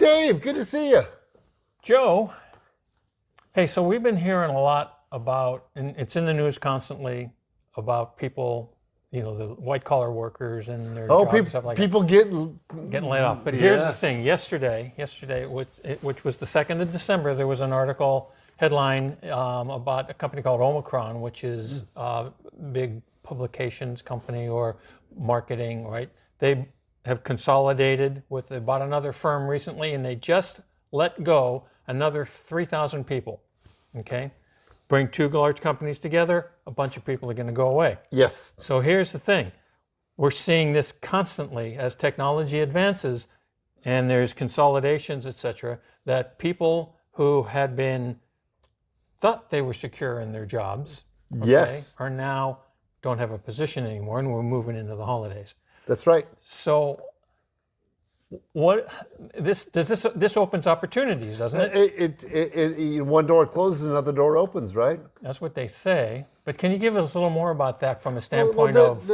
Dave, good to see you. Joe, hey, so we've been hearing a lot about, and it's in the news constantly, about people, the white collar workers and their jobs and stuff like people getting laid off. But here's the yes. thing: yesterday, which was the 2nd of December, there was an article headline about a company called Omicron, which is a big publications company or marketing, right? They have consolidated with about another firm recently, and they just let go another 3,000 people. Okay, bring two large companies together, a bunch of people are going to go away. Yes. So here's the thing: we're seeing this constantly as technology advances, and there's consolidations, etc. That people who had thought they were secure in their jobs, Yes. are now don't have a position anymore, and we're moving into the holidays. That's right. So this opens opportunities, doesn't it? It one door closes, another door opens, right? That's what they say. But can you give us a little more about that from a standpoint of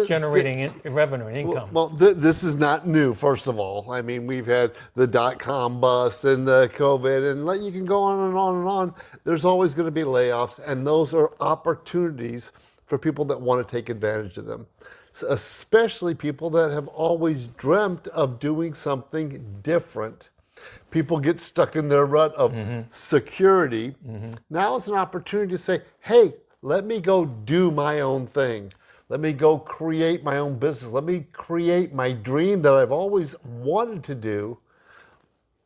generating revenue and income? Well, this is not new, first of all. I mean, we've had the dot-com bust and the COVID, and you can go on and on and on. There's always going to be layoffs, and those are opportunities for people that want to take advantage of them, especially people that have always dreamt of doing something different. People get stuck in their rut of security. Now it's an opportunity to say, hey, let me go do my own thing. Let me go create my own business. Let me create my dream that I've always wanted to do,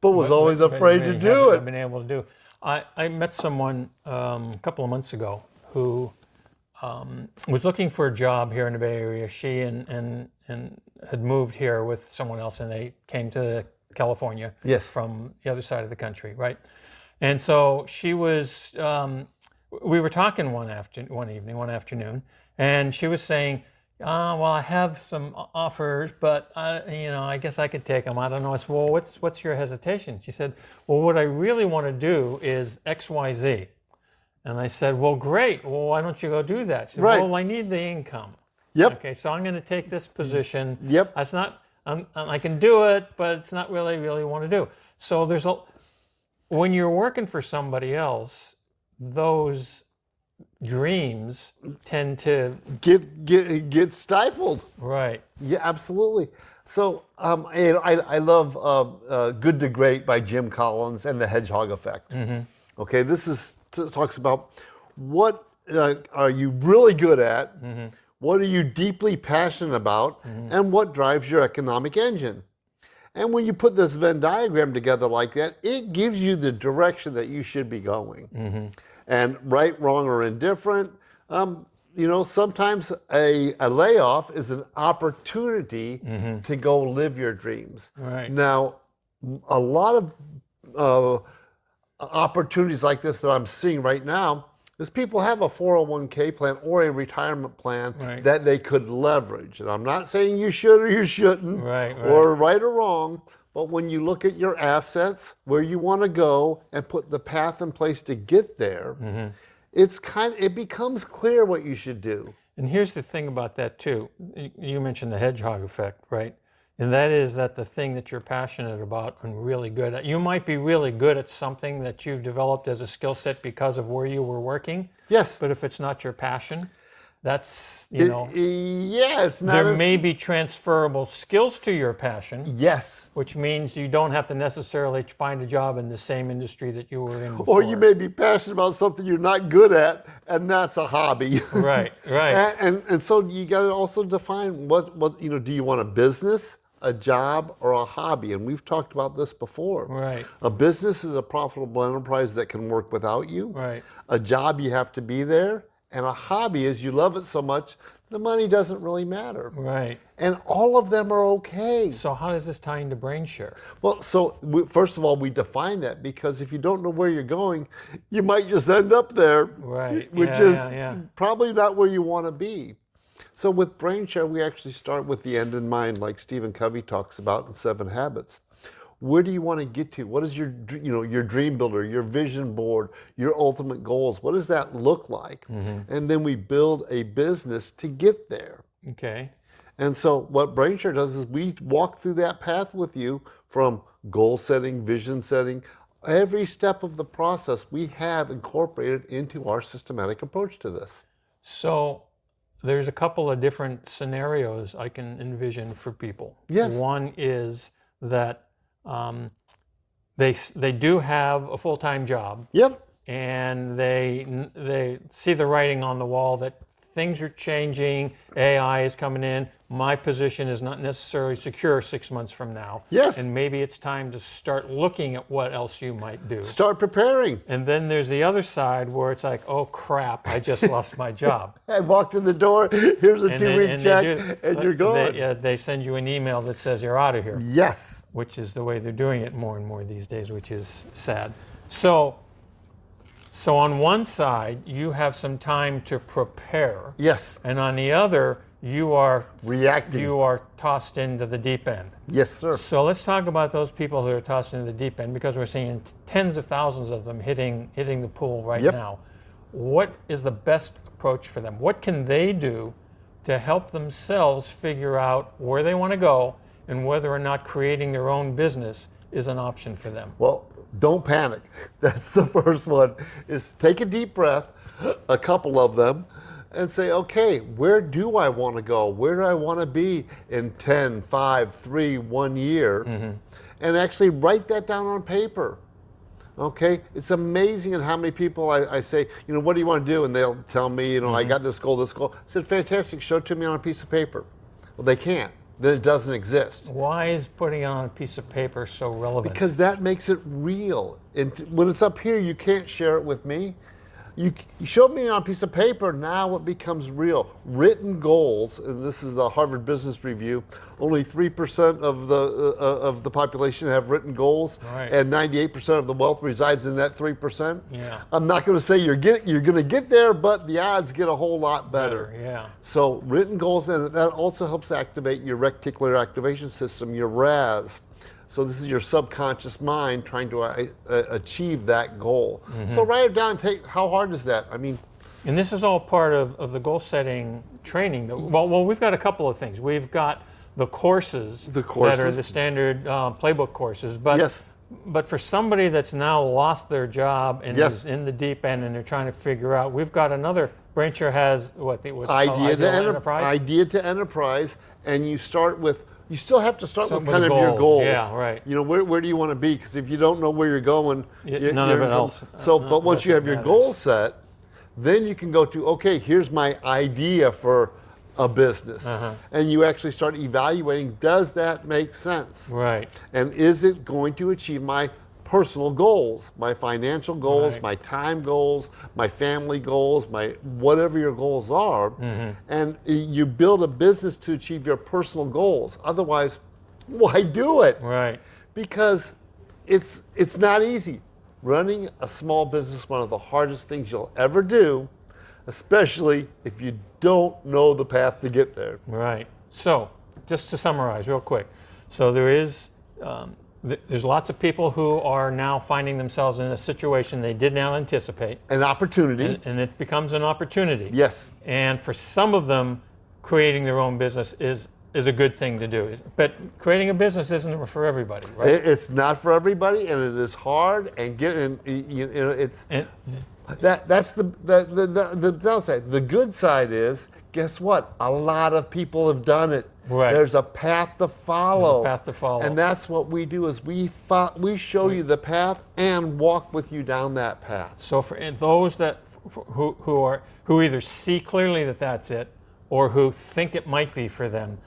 but was always afraid to do it. I've been able to do. I met someone a couple of months ago who was looking for a job here in the Bay Area. She and had moved here with someone else, and they came to California from the other side of the country, right? And so she was. We were talking one afternoon, and she was saying, "Well, I have some offers, but I guess I could take them. I don't know." I said, "Well, what's your hesitation?" She said, "Well, what I really want to do is X, Y, Z." And I said, "Well, great. Well, why don't you go do that?" She said, Right. "Well, I need the income." Yep. Okay, so I'm going to take this position. Yep. That's not. I can do it, but it's not really want to do. So when you're working for somebody else, those dreams tend to get stifled. Right. Yeah, absolutely. So I love Good to Great by Jim Collins and the Hedgehog Effect. Okay, this talks about what are you really good at, what are you deeply passionate about, and what drives your economic engine. And when you put this Venn diagram together like that, it gives you the direction that you should be going. And right, wrong, or indifferent, sometimes a layoff is an opportunity to go live your dreams. Right. Now, a lot of opportunities like this that I'm seeing right now is people have a 401k plan or a retirement plan that they could leverage. And I'm not saying you should or you shouldn't, or right or wrong, but when you look at your assets, where you want to go, and put the path in place to get there, it becomes clear what you should do. And here's the thing about that too. You mentioned the hedgehog effect, right? And that is that the thing that you're passionate about and really good at. You might be really good at something that you've developed as a skill set because of where you were working. Yes. But if it's not your passion, that's, yes, there may be transferable skills to your passion. Yes. Which means you don't have to necessarily find a job in the same industry that you were in before. Or you may be passionate about something you're not good at, and that's a hobby. Right. And so you got to also define what do you want a business, a job, or a hobby? And we've talked about this before. Right. A business is a profitable enterprise that can work without you. Right. A job, you have to be there. And a hobby is you love it so much, the money doesn't really matter. Right. And all of them are okay. So how does this tie into brainSHARE? Well, first of all, we define that because if you don't know where you're going, you might just end up there, which is probably not where you want to be. So with brainSHARE, we actually start with the end in mind, like Stephen Covey talks about in 7 Habits. Where do you want to get to? What is your dream builder, your vision board, your ultimate goals? What does that look like? And then we build a business to get there. Okay. And so what brainSHARE does is we walk through that path with you from goal setting, vision setting, every step of the process we have incorporated into our systematic approach to this. So there's a couple of different scenarios I can envision for people. Yes. One is that they do have a full-time job. Yep. And they see the writing on the wall that things are changing, AI is coming in, my position is not necessarily secure 6 months from now. Yes. And maybe it's time to start looking at what else you might do. Start preparing. And then there's the other side where it's like, oh crap, I just lost my job. I walked in the door, here's a 2-week check, and you're gone. They send you an email that says you're out of here. Yes. Which is the way they're doing it more and more these days, which is sad. So on one side, you have some time to prepare. Yes. And on the other, you are reacting. You are tossed into the deep end. Yes, sir. So let's talk about those people who are tossed into the deep end, because we're seeing tens of thousands of them hitting the pool right now. What is the best approach for them? What can they do to help themselves figure out where they want to go and whether or not creating their own business is an option for them? Well, don't panic. That's the first one, is take a deep breath, a couple of them, and say, okay, where do I want to go? Where do I want to be in 10, 5, 3, 1 year? And actually write that down on paper. Okay, it's amazing at how many people I say, what do you want to do? And they'll tell me, I got this goal, this goal. I said, fantastic, show it to me on a piece of paper. Well, they can't. Then it doesn't exist. Why is putting it on a piece of paper so relevant? Because that makes it real. And when it's up here, you can't share it with me. You showed me on a piece of paper, now it becomes real. Written goals, and this is the Harvard Business Review, only 3% of the population have written goals, and 98% of the wealth resides in that 3%. Yeah. I'm not going to say you're going to get there, but the odds get a whole lot better. Yeah. So written goals, and that also helps activate your reticular activation system, your RAS. So this is your subconscious mind trying to achieve that goal. So write it down and take, how hard is that? I mean. And this is all part of the goal setting training. Well, we've got a couple of things. We've got the courses that are the standard playbook courses. But, but for somebody that's now lost their job and is in the deep end and they're trying to figure out, we've got another, brainSHARE has what's Idea to Enterprise, and you start with, you still have to start with kind of your goals. Yeah, right. Where do you want to be? Because if you don't know where you're going, none of it else. So, but once you have your goal set, then you can go to, okay, here's my idea for a business. And you actually start evaluating, does that make sense? Right. And is it going to achieve my personal goals, my financial goals, my time goals, my family goals, my whatever your goals are, and you build a business to achieve your personal goals. Otherwise, why do it? Right. Because it's not easy. Running a small business is one of the hardest things you'll ever do, especially if you don't know the path to get there. Right. So just to summarize real quick, so there's lots of people who are now finding themselves in a situation they did not anticipate. An opportunity. And it becomes an opportunity. Yes. And for some of them, creating their own business is a good thing to do. But creating a business isn't for everybody, right? It's not for everybody, and it is hard, and that's the downside. The good side is, guess what? A lot of people have done it. Right. There's a path to follow. There's a path to follow. And that's what we do, is we show you the path and walk with you down that path. So for those that who either see clearly that that's it, or who think it might be for them,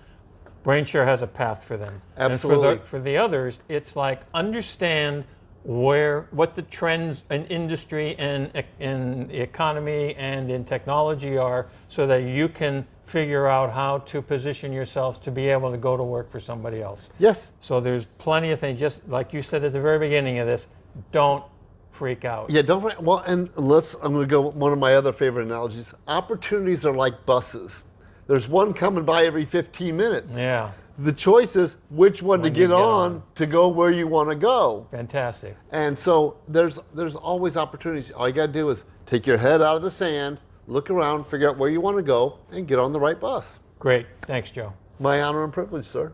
brainSHARE has a path for them. Absolutely. And for the others, it's like, understand what the trends in industry and in the economy and in technology are, so that you can figure out how to position yourselves to be able to go to work for somebody else. Yes. So there's plenty of things, just like you said at the very beginning of this, don't freak out. Yeah, don't freak. Well, and I'm going to go with one of my other favorite analogies. Opportunities are like buses. There's one coming by every 15 minutes. Yeah. The choice is which one to get on to go where you want to go. Fantastic. And so there's always opportunities. All you got to do is take your head out of the sand, look around, figure out where you want to go, and get on the right bus. Great. Thanks, Joe. My honor and privilege, sir.